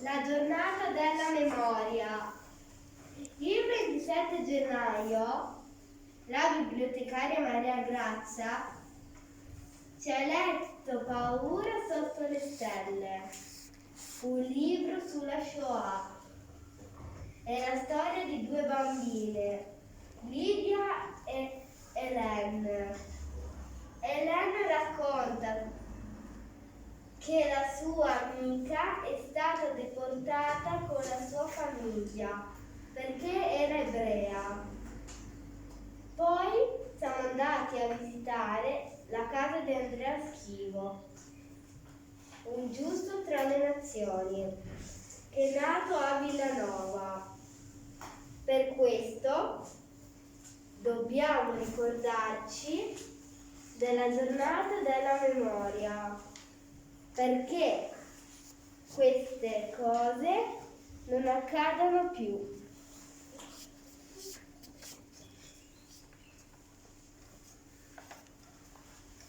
La giornata della memoria. Il 27 gennaio la bibliotecaria Maria Grazia ci ha letto Paura sotto le stelle, un libro sulla Shoah. È la storia di due bambine, Lidia e Hélène. Hélène racconta che la sua amica è stata deportata con la sua famiglia perché era ebrea. Poi siamo andati a visitare la casa di Andrea Schivo, un giusto tra le nazioni, che è nato a Villanova. Per questo dobbiamo ricordarci della giornata della memoria, perché queste cose non accadano più.